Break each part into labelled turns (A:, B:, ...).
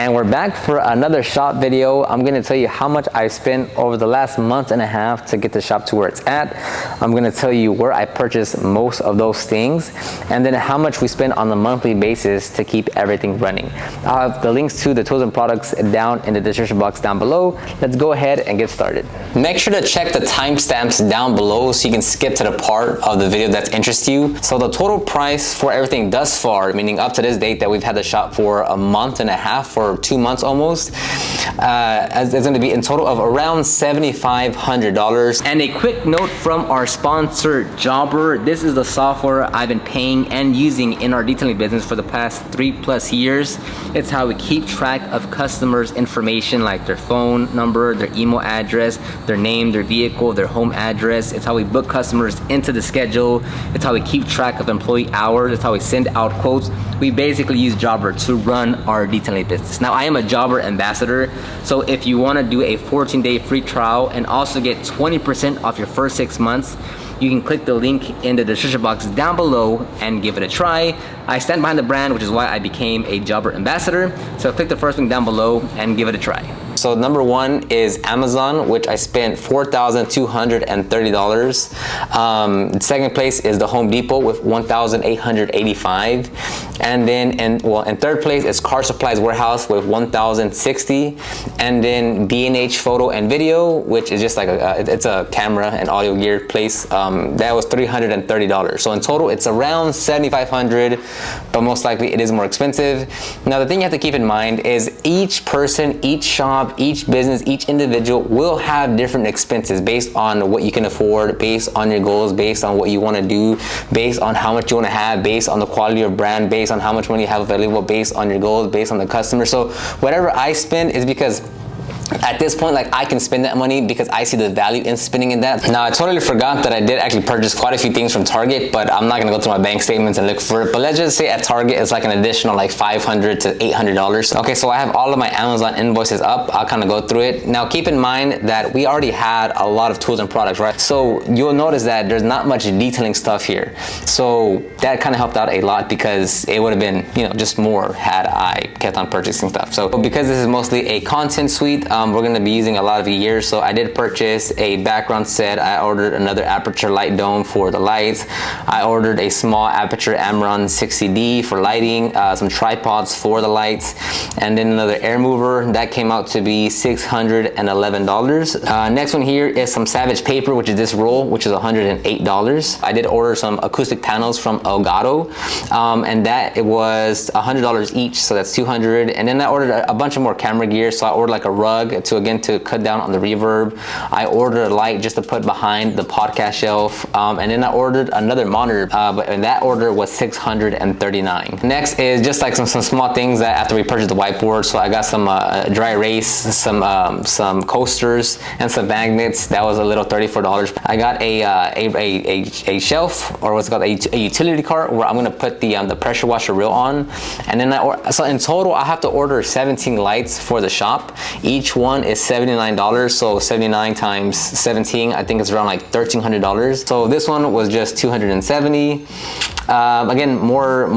A: And we're back for another shop video. I'm gonna tell you how much I spent over the last month and a half to get the shop to where it's at. I'm gonna tell you where I purchased most of those things, and then how much we spend on a monthly basis to keep everything running. I'll have the links to the tools and products down in the description box down below. Let's go ahead and get started. Make sure to check the timestamps down below so you can skip to the part of the video that interests you. So the total price for everything thus far, meaning up to this date that we've had the shop for a month and a half, or 2 months almost, is going to be in total of around $7,500. And a quick note from our sponsor, Jobber. This is the software I've been paying and using in our detailing business for the past 3+ years. It's how we keep track of customers' information, like their phone number, their email address, their name, their vehicle, their home address. It's how we book customers into the schedule. It's how we keep track of employee hours. It's how we send out quotes. We basically use Jobber to run our detailing business. Now, I am a Jobber ambassador, so if you want to do a 14-day free trial and also get 20% off your first 6 months, you can click the link in the description box down below and give it a try. I stand behind the brand, which is why I became a Jobber ambassador. So click the first link down below and give it a try. So number one is Amazon, which I spent $4,230. Second place is the Home Depot with $1,885. And then in third place is Car Supplies Warehouse with $1,060. And then B&H Photo and Video, which is just like it's a camera and audio gear place. That was $330. So in total, it's around $7,500, but most likely it is more expensive. Now, the thing you have to keep in mind is each person, each shop, each business, each individual will have different expenses based on what you can afford, based on your goals, based on what you want to do, based on how much you want to have, based on the quality of brand, based on how much money you have available, based on your goals, based on the customer. So whatever I spend is because at this point, like, I can spend that money because I see the value in spending in that. Now, I totally forgot that I did actually purchase quite a few things from Target, but I'm not gonna go through my bank statements and look for it. But let's just say at Target, it's like an additional like $500 to $800. Okay, so I have all of my Amazon invoices up. I'll kind of go through it. Now, keep in mind that we already had a lot of tools and products, right? So you'll notice that there's not much detailing stuff here. So that kind of helped out a lot because it would have been, you know, just more had I kept on purchasing stuff. So because this is mostly a content suite, we're going to be using a lot of gear. So I did purchase a background set. I ordered another aperture light dome for the lights. I ordered a small aperture Amron 60D for lighting, some tripods for the lights, and then another air mover. That came out to be $611. Next one here is some Savage paper, which is this roll, which is $108. I did order some acoustic panels from Elgato, and that it was $100 each, so that's $200. And then I ordered a bunch of more camera gear. So I ordered like a rug to cut down on the reverb. I ordered a light just to put behind the podcast shelf, and then I ordered another monitor, but in that order was $639. Next is just like some small things that after we purchased the whiteboard. So I got some dry erase, some coasters, and some magnets. That was a little $34. I got a shelf, or what's called a utility cart, where I'm gonna put the pressure washer reel on. And then so in total, I have to order 17 lights for the shop. Each one is $79, so 79 times 17, I think it's around like $1,300. So this one was just $270. Again, more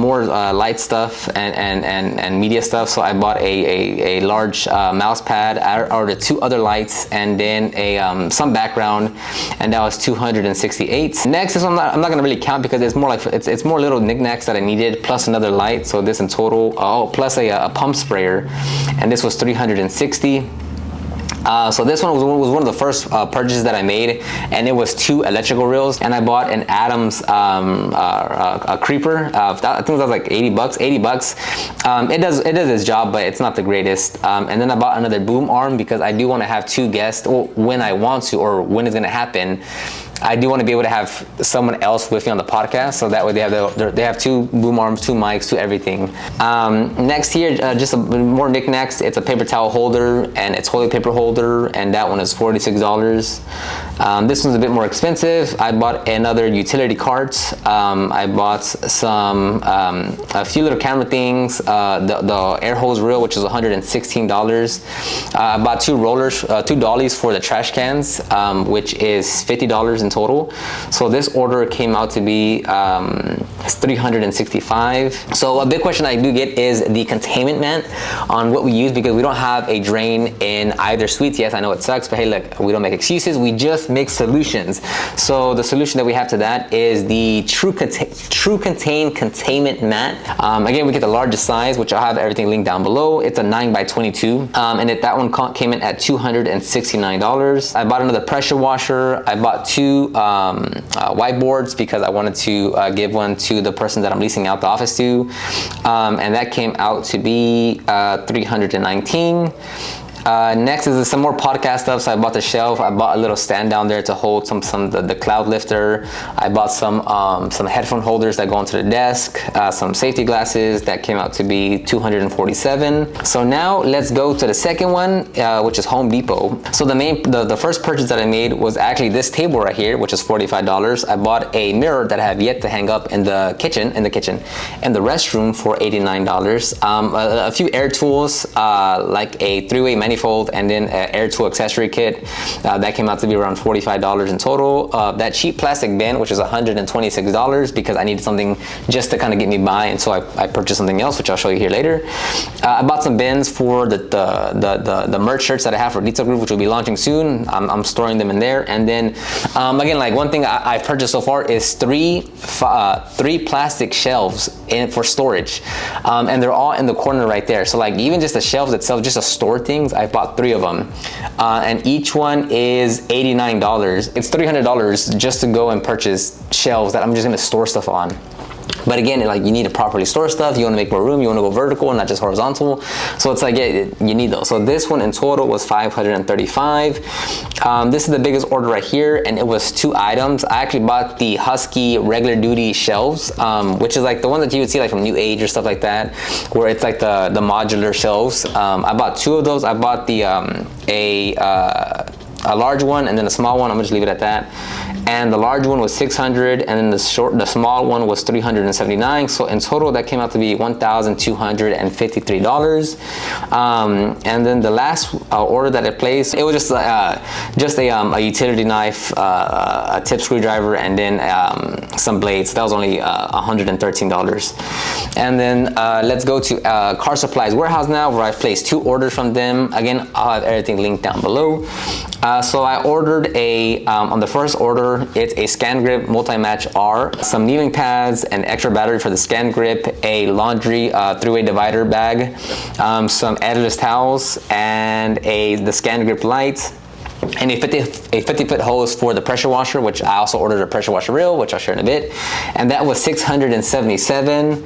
A: light stuff and media stuff. So I bought a large mouse pad. I ordered 2 other lights and then some background, and that was $268. Next, this one I'm not gonna really count because it's more like it's more little knicknacks that I needed, plus another light. So this in total, plus a pump sprayer, and this was $360. So this one was one of the first purchases that I made, and it was 2 electrical reels, and I bought an Adams a creeper. I think it was like $80. It does its job, but it's not the greatest. And then I bought another boom arm because I do want to have 2 guests, when I want to, or when it's going to happen. I do want to be able to have someone else with me on the podcast, so that way they have 2 boom arms, 2 mics, 2 everything. Next here, just more knickknacks. It's a paper towel holder and a toilet paper holder, and that one is $46. This one's a bit more expensive. I bought another utility cart. I bought a few little camera things, the air hose reel, which is $116. I bought two rollers, two dollies for the trash cans, which is $50 in total. So this order came out to be $365. So a big question I do get is the containment mat on what we use, because we don't have a drain in either suites. Yes, I know it sucks, but hey, look, we don't make excuses. We just make solutions. So the solution that we have to that is the True Contain containment mat. Again, we get the largest size, which I'll have everything linked down below. It's a 9x22, and that one came in at $269. I bought another pressure washer. I bought two whiteboards because I wanted to give one to the person that I'm leasing out the office to, and that came out to be $319. Next is some more podcast stuff. So I bought the shelf. I bought a little stand down there to hold the cloud lifter. I bought some headphone holders that go onto the desk, some safety glasses that came out to be $247. So now let's go to the second one, which is Home Depot. So the first purchase that I made was actually this table right here, which is $45. I bought a mirror that I have yet to hang up in the kitchen, and the restroom for $89. A few air tools, like a three-way manifold, and then an air tool accessory kit that came out to be around $45 in total. That cheap plastic bin, which is $126, because I needed something just to kind of get me by, and so I purchased something else, which I'll show you here later. I bought some bins for the merch shirts that I have for Litzo Group, which will be launching soon. I'm storing them in there. And then again, like one thing I've purchased so far is three plastic shelves for storage, and they're all in the corner right there. So like even just the shelves itself, just to store things, I bought 3 of them, and each one is $89. It's $300 just to go and purchase shelves that I'm just gonna store stuff on. But again, like you need to properly store stuff. You want to make more room. You want to go vertical and not just horizontal. So it's like, yeah, you need those. So this one in total was $535. This is the biggest order right here, and it was 2 items. I actually bought the Husky regular duty shelves, which is like the one that you would see like from New Age or stuff like that, where it's like the modular shelves. I bought 2 of those. I bought a large one and then a small one. I'm gonna just leave it at that. And the large one was $600, and then the small one was $379. So in total, that came out to be $1,253. And then the last order that I placed, it was just a utility knife, a tip screwdriver, and then some blades. That was only $113. And then let's go to Car Supplies Warehouse now, where I placed 2 orders from them. Again, I'll have everything linked down below. So I ordered on the first order, it's a ScanGrip Multi-Match R, some kneeling pads, an extra battery for the ScanGrip, a laundry 3-way divider bag, some edgeless towels, and the ScanGrip light, and a 50-foot hose for the pressure washer, which I also ordered a pressure washer reel, which I'll share in a bit, and that was $677.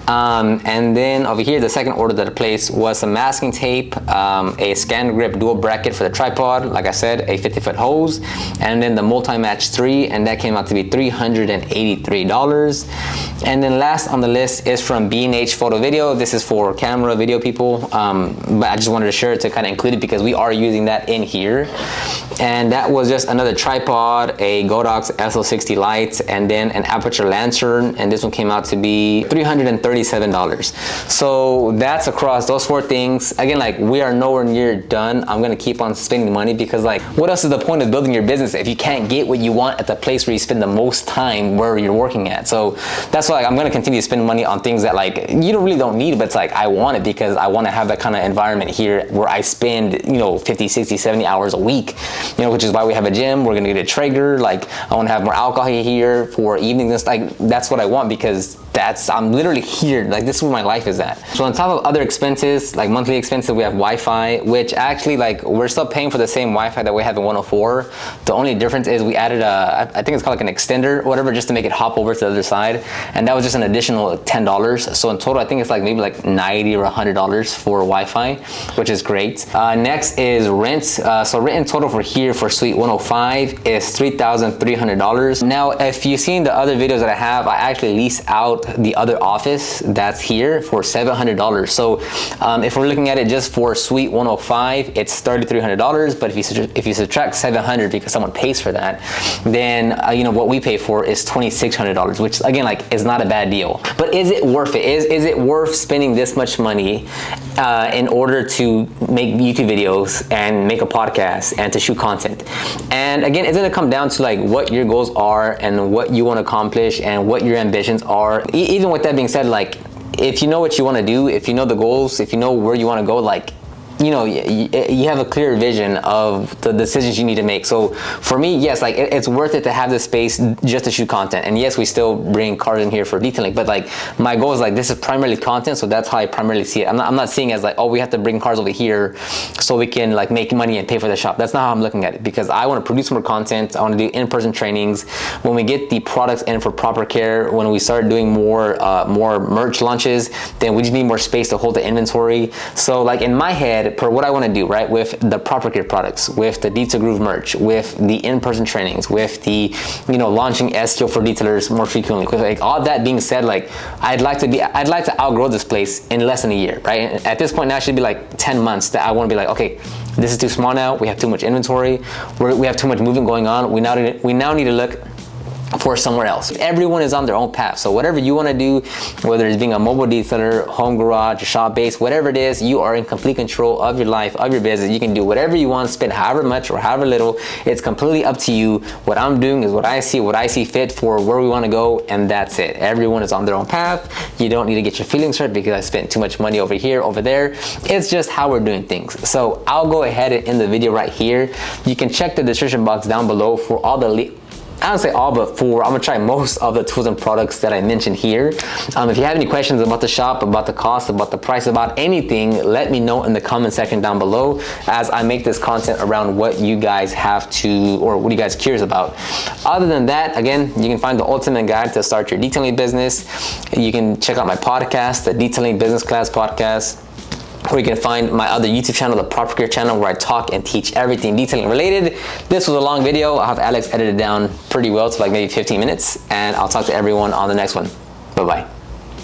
A: And then over here, the second order that I placed was some masking tape, a ScanGrip dual bracket for the tripod, like I said, a 50-foot hose, and then the Multi-Match 3, and that came out to be $383. And then last on the list is from B&H Photo Video. This is for camera video people, but I just wanted to share it to kind of include it because we are using that in here. And that was just another tripod, a Godox SL60 light, and then an aperture lantern, and this one came out to be $337. So that's across those 4 things. Again, like we are nowhere near done. I'm gonna keep on spending money because like what else is the point of building your business if you can't get what you want at the place where you spend the most time where you're working at? So that's why I'm gonna continue to spend money on things that like you really don't need, but it's like I want it because I want to have that kind of environment here where I spend 50, 60, 70 hours a week, which is why we have a gym. We're gonna get a Traeger. Like I want to have more alcohol here for evenings. Like that's what I want because I'm literally here. Like this is where my life is at. So on top of other expenses, like monthly expenses, we have Wi-Fi, which actually like we're still paying for the same Wi-Fi that we have in 104. The only difference is we added I think it's called like an extender or whatever, just to make it hop over to the other side, and that was just an additional $10. So in total, I think it's like maybe like $90 or $100 for Wi-Fi, which is great. Next is rent. So rent in total for here for Suite 105 is $3,300. Now, if you've seen the other videos that I have, I actually lease out out the other office that's here for $700. So if we're looking at it just for Suite 105, it's $3,300. But if you subtract $700 because someone pays for that, then you know what we pay for is $2,600, which again, like, is not a bad deal. But is it worth it? Is it worth spending this much money in order to make YouTube videos and make a podcast and to shoot content? And again, it's gonna come down to like what your goals are and what you want to accomplish and what your ambitions are. Even with that being said, like, if you know what you want to do, if you know the goals, if you know where you want to go, like, you know, you have a clear vision of the decisions you need to make. So for me, yes, like it's worth it to have the space just to shoot content. And yes, we still bring cars in here for detailing, but like my goal is like, this is primarily content. So that's how I primarily see it. I'm not seeing it as like, oh, we have to bring cars over here so we can like make money and pay for the shop. That's not how I'm looking at it, because I want to produce more content. I want to do in-person trainings. When we get the products in for Proper Care, when we start doing more merch launches, then we just need more space to hold the inventory. So like in my head, per what I want to do, right, with the Proper Care products, with the Detail Groove merch, with the in-person trainings, with the, you know, launching SEO for detailers more frequently, with like all that being said, like I'd like to outgrow this place in less than a year, right? And at this point now, it should be like 10 months that I want to be like, okay, this is too small now. We have too much inventory. We have too much movement going on. We now need to look for somewhere else. Everyone is on their own path. So whatever you want to do, whether it's being a mobile detailer, home garage, shop base, whatever it is, you are in complete control of your life, of your business. You can do whatever you want, spend however much or however little. It's completely up to you. What I'm doing is what I see fit for where we want to go, and that's it. Everyone is on their own path. You don't need to get your feelings hurt because I spent too much money over here, over there. It's just how we're doing things. So I'll go ahead and end the video right here. You can check the description box down below for all the I don't say all, but I'm gonna try most of the tools and products that I mentioned here. If you have any questions about the shop, about the cost, about the price, about anything, let me know in the comment section down below, as I make this content around what you guys have to, or what you guys curious about. Other than that, again, you can find the ultimate guide to start your detailing business. You can check out my podcast, the Detailing Business Class Podcast. Or you can find my other YouTube channel, the Proper Care channel, where I talk and teach everything detailing related. This was a long video. I'll have Alex edit it down pretty well to like maybe 15 minutes, and I'll talk to everyone on the next one. Bye-bye.